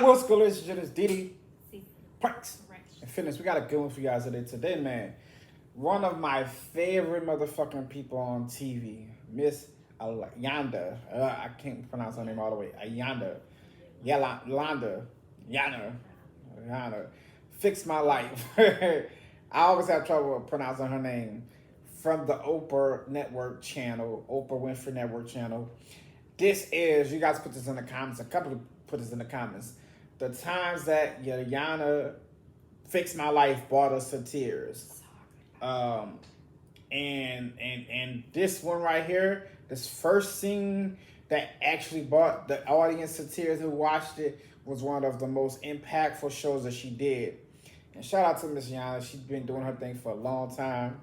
What's good, ladies and gentlemen? DeeDee, Pranks, and Fitness. We got a good one for you guys today, man. One of my favorite motherfucking people on TV, Miss Iyanla. I can't pronounce her name all the way. Yana. Fixed my life. I always have trouble pronouncing her name. From the Oprah Network channel, Oprah Winfrey Network channel. This is, you guys put this in the comments, a couple put this in the comments. The times that Yana fixed my life brought us to tears. And this one right here, this first scene that actually brought the audience to tears who watched it was one of the most impactful shows that she did. And shout out to Miss Yana. She's been doing her thing for a long time.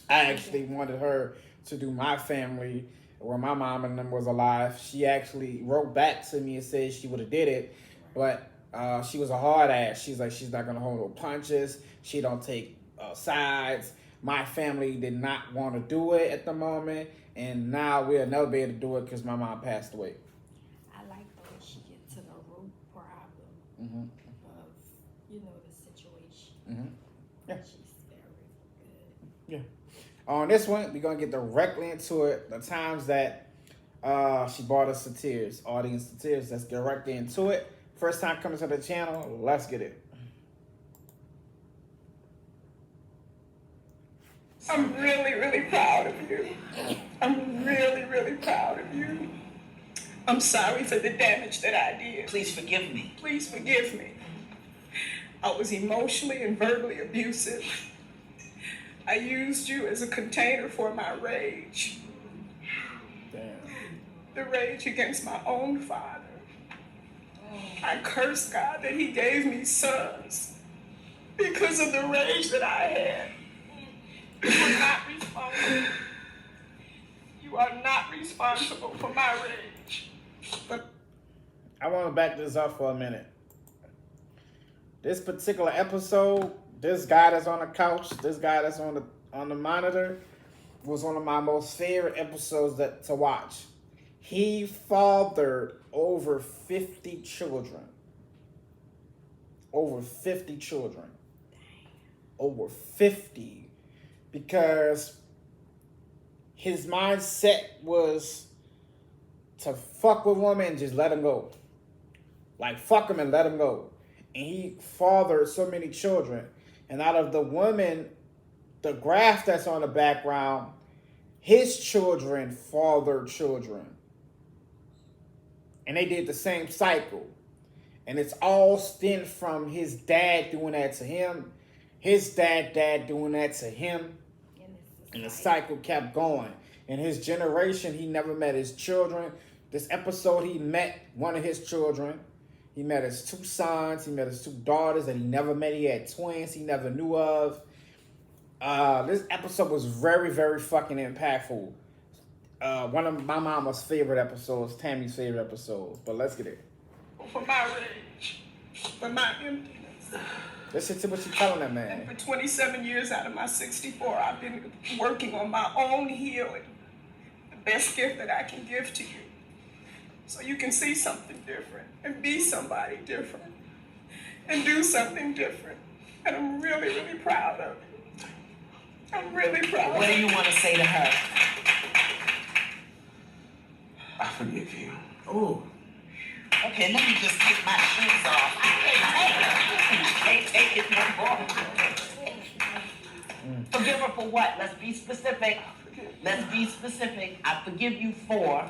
I actually wanted her to do my family where my mom and them was alive. She actually wrote back to me and said she would have did it, but she was a hard ass. She's like, she's not gonna hold no punches. She don't take sides. My family did not want to do it at the moment, and now we'll never be able to do it because my mom passed away. I like the way she get to the root problem of, the situation. Yeah. She's very good. Yeah. On this one, we're going to get directly into it. The times that she brought us to tears, audience to tears. Let's get directly into it. First time coming to the channel, let's get it. I'm really, really proud of you. I'm really, really proud of you. I'm sorry for the damage that I did. Please forgive me. Please forgive me. I was emotionally and verbally abusive. I used you as a container for my rage. Damn. The rage against my own father. I cursed God that he gave me sons because of the rage that I had. You are not responsible. You are not responsible for my rage. But I want to back this up for a minute. This particular episode, this guy that's on the couch, this guy that's on the monitor, was one of my most favorite episodes to watch. He fathered over 50 children. Over 50 children. Over 50. Because his mindset was to fuck with women and just let them go. Like, fuck them and let them go. And he fathered so many children. And out of the women, the graph that's on the background, his children fathered children. And they did the same cycle. And it's all stemmed from his dad doing that to him, his dad doing that to him. And the cycle kept going. In his generation, he never met his children. This episode, he met one of his children. He met his 2 sons. He met his 2 daughters that he never met. He had twins he never knew of. This episode was very, very fucking impactful. One of my mama's favorite episodes, Tammy's favorite episodes. But let's get it. for my rage, for my emptiness. Listen to what you're telling that man. And for 27 years out of my 64, I've been working on my own healing. The best gift that I can give to you. So you can see something different and be somebody different and do something different. And I'm really, really proud of it. I'm really proud. What do you want to say to her? I forgive you. Ooh. Okay, let me just take my shoes off. I can't take it no more. Forgive her for what? Let's be specific. Let's be specific. I forgive you for.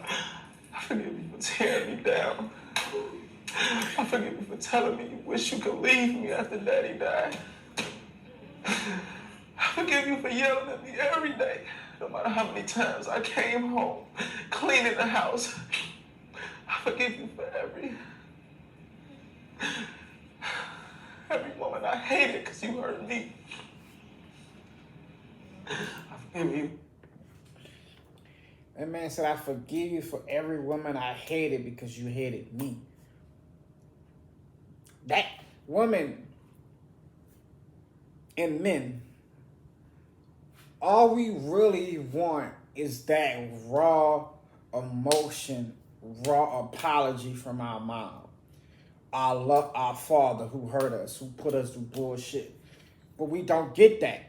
I forgive you for tearing me down. I forgive you for telling me you wish you could leave me after Daddy died. I forgive you for yelling at me every day, no matter how many times I came home, cleaning the house. I forgive you for every woman I hated because you hurt me. I forgive you. That man said, I forgive you for every woman I hated because you hated me. That woman and men, all we really want is that raw emotion, raw apology from our mom. our father who hurt us, who put us through bullshit. But we don't get that.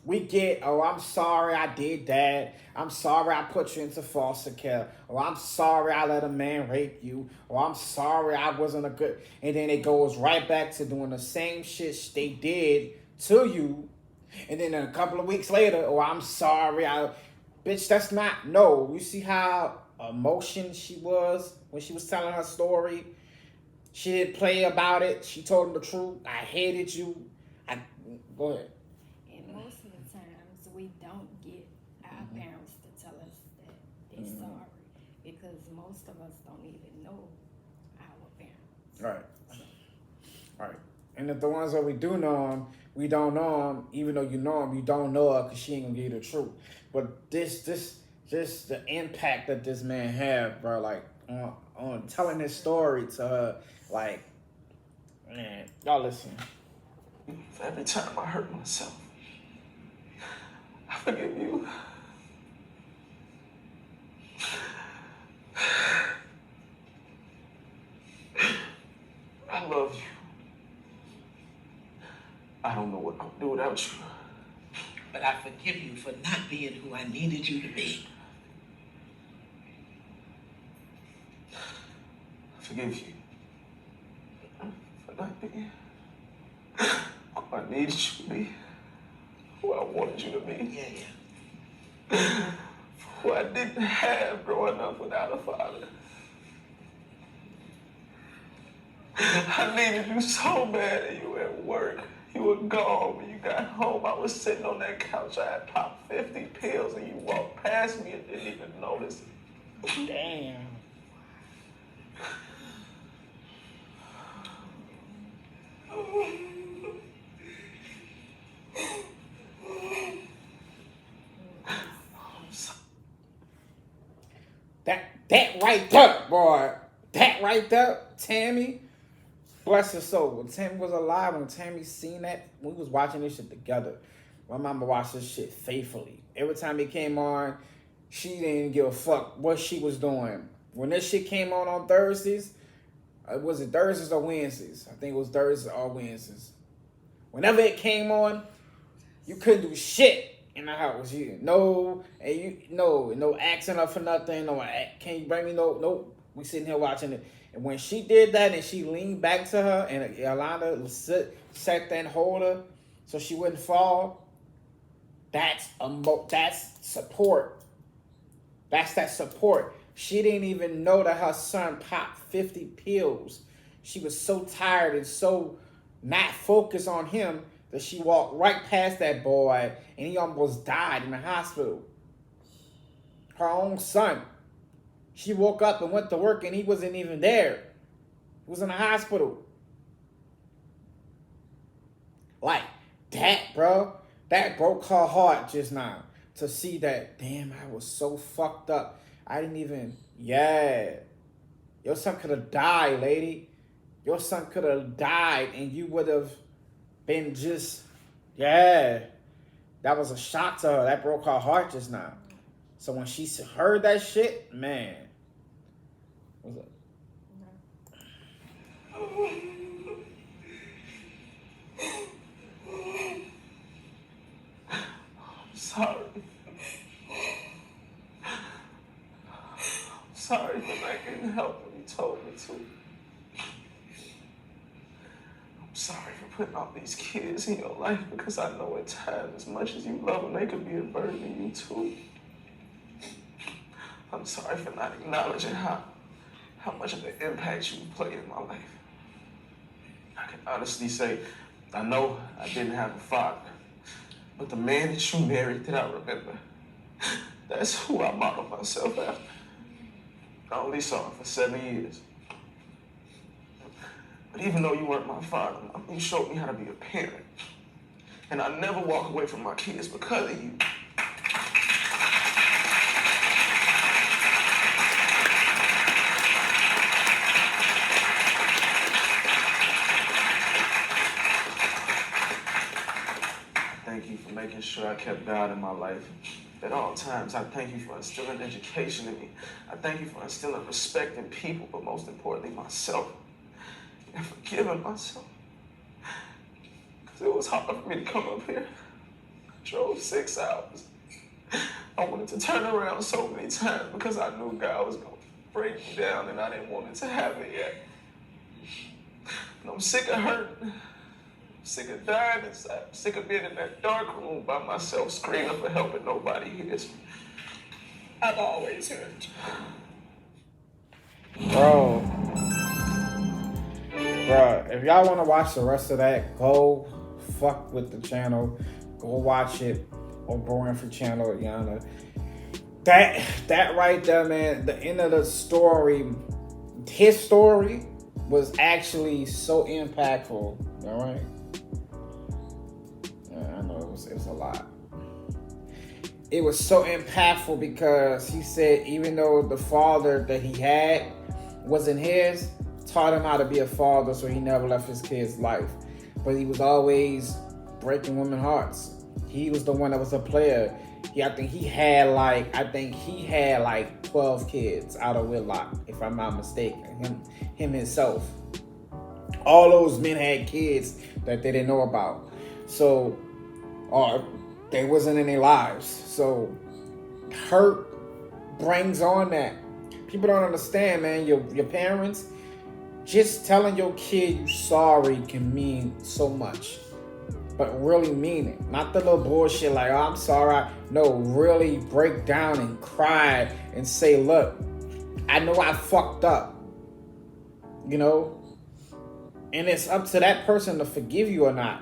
We get, oh, I'm sorry I did that. I'm sorry I put you into foster care. Oh, I'm sorry I let a man rape you. Oh, I'm sorry I wasn't a good... And then it goes right back to doing the same shit they did to you. And then a couple of weeks later, oh, I'm sorry. Bitch, that's not... No, you see how emotional she was when she was telling her story? She didn't play about it. She told him the truth. I hated you. Go ahead. And most of the times, we don't get our parents to tell us that they're sorry, because most of us don't even know our parents. Right. Right. And if the ones that we do know them, we don't know them. Even though you know them, you don't know her because she ain't gonna give you the truth. But just the impact that this man had, bro, like on telling his story to her, like, man, y'all listen. Every time I hurt myself, I forgive you. I love you. I don't know what I'll do without you. But I forgive you for not being who I needed you to be. I forgive you for not being who I needed you to be, who I wanted you to be, who I didn't have growing up without a father. I needed you so bad, and you were at work. You were gone. When you got home, I was sitting on that couch. I had popped 50 pills, and you walked past me and didn't even notice. Damn. That right there, boy. That right there, Tammy. Bless her soul. When Tammy was alive, when Tammy seen that, we was watching this shit together. My mama watched this shit faithfully. Every time it came on, she didn't give a fuck what she was doing. When this shit came on Thursdays, was it Thursdays or Wednesdays? I think it was Thursdays or Wednesdays. Whenever it came on, you couldn't do shit in the house. No asking her for nothing. No, can you bring me no? We sitting here watching it. And when she did that and she leaned back to her and Yolanda sat there and hold her so she wouldn't fall, that's support. That's that support. She didn't even know that her son popped 50 pills. She was so tired and so not focused on him that she walked right past that boy and he almost died in the hospital. Her own son. She woke up and went to work and he wasn't even there. He was in the hospital. Like that, bro. That broke her heart just now. To see that, damn, I was so fucked up. I didn't even, Your son could have died, lady. Your son could have died and you would have been just, That was a shock to her. That broke her heart just now. So when she heard that shit, man. What's up? I'm sorry. I'm sorry for not getting help when you told me to. I'm sorry for putting all these kids in your life because I know at times, as much as you love them, they could be a burden to you too. I'm sorry for not acknowledging how much of an impact you played in my life. I can honestly say, I know I didn't have a father, but the man that you married that I remember, that's who I modeled myself after. I only saw him for 7 years. But even though you weren't my father, you showed me how to be a parent. And I never walk away from my kids because of you. Thank you for making sure I kept God in my life at all times. I thank you for instilling education in me. I thank you for instilling respect in people, but most importantly, myself. and forgiving myself. Because it was hard for me to come up here. I drove 6 hours. I wanted to turn around so many times because I knew God was going to break me down and I didn't want it to happen yet. And I'm sick of hurting. I'm sick of dying inside. I'm sick of being in that dark room by myself, screaming for help and nobody hears me. I've always hurt. Bro, if y'all want to watch the rest of that, go fuck with the channel. Go watch it on Boring channel, iyanla. That right there, man, the end of the story, his story was actually so impactful. All right? Yeah, I know it was a lot. It was so impactful because he said even though the father that he had wasn't his, taught him how to be a father, so he never left his kid's life. But he was always breaking women's hearts. He was the one that was a player. I think he had like 12 kids out of wedlock, if I'm not mistaken. Him himself. All those men had kids that they didn't know about. So, or they wasn't in their lives. So, hurt brings on that. People don't understand, man. Your parents, just telling your kid you sorry can mean so much. But really mean it. Not the little bullshit like, oh, I'm sorry. No, really break down and cry and say, look, I know I fucked up. You know? And it's up to that person to forgive you or not.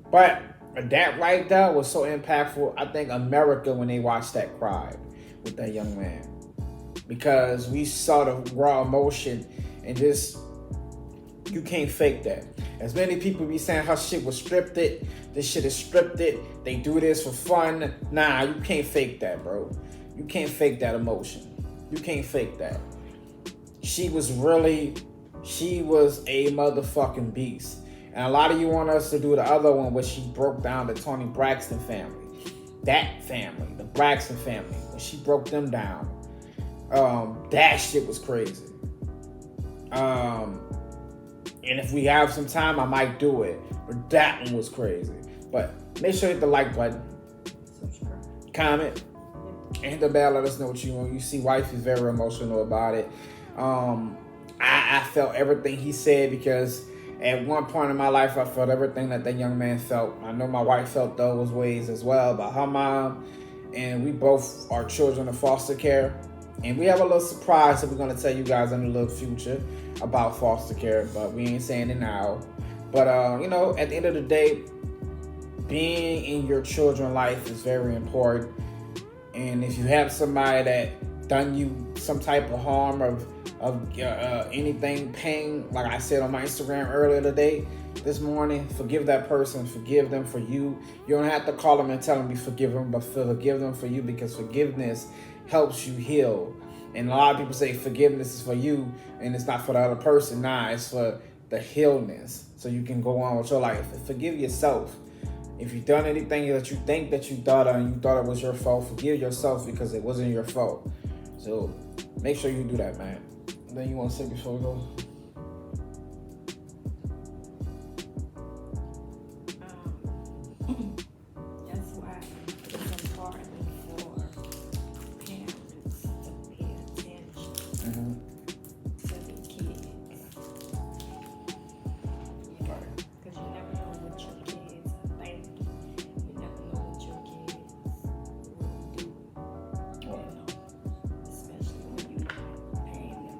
But that right there was so impactful. I think America, when they watched that, cried with that young man. Because we saw the raw emotion and just, you can't fake that. As many people be saying her shit was scripted, this shit is scripted, they do this for fun. Nah, you can't fake that, bro. You can't fake that emotion. You can't fake that. She was a motherfucking beast. And a lot of you want us to do the other one where she broke down the Toni Braxton family. That family, the Braxton family, when she broke them down. That shit was crazy. And if we have some time, I might do it. But that one was crazy. But make sure you hit the like button. Subscribe. Comment. And hit the bell. Let us know what you want. You see, wife is very emotional about it. I felt everything he said because at one point in my life, I felt everything that young man felt. I know my wife felt those ways as well about her mom. And we both are children of foster care. And we have a little surprise that we're going to tell you guys in the little future about foster care, but we ain't saying it now. But, you know, at the end of the day, being in your children's life is very important. And if you have somebody that done you some type of harm of anything, pain, like I said on my Instagram earlier today, this morning, forgive that person, forgive them for you. You don't have to call them and tell them you forgive them, but forgive them for you, because forgiveness helps you heal. And a lot of people say forgiveness is for you and it's not for the other person. Nah, it's for the healness, so you can go on with your life. Forgive yourself. If you've done anything that you think that you thought of and you thought it was your fault, forgive yourself because it wasn't your fault. So make sure you do that, man. And then you want to say before we go? That's why it's important for parents to pay attention to the kids. Because you never know what your kids are thinking. You never know what your kids will do. You know, especially when you paying them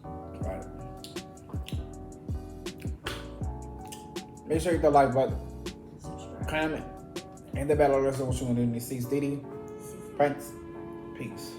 no mind. Right. Make sure you hit the like button, Subscribe. comment, and the bell. Let us know what you want to do. DeeDee, pranks, peace.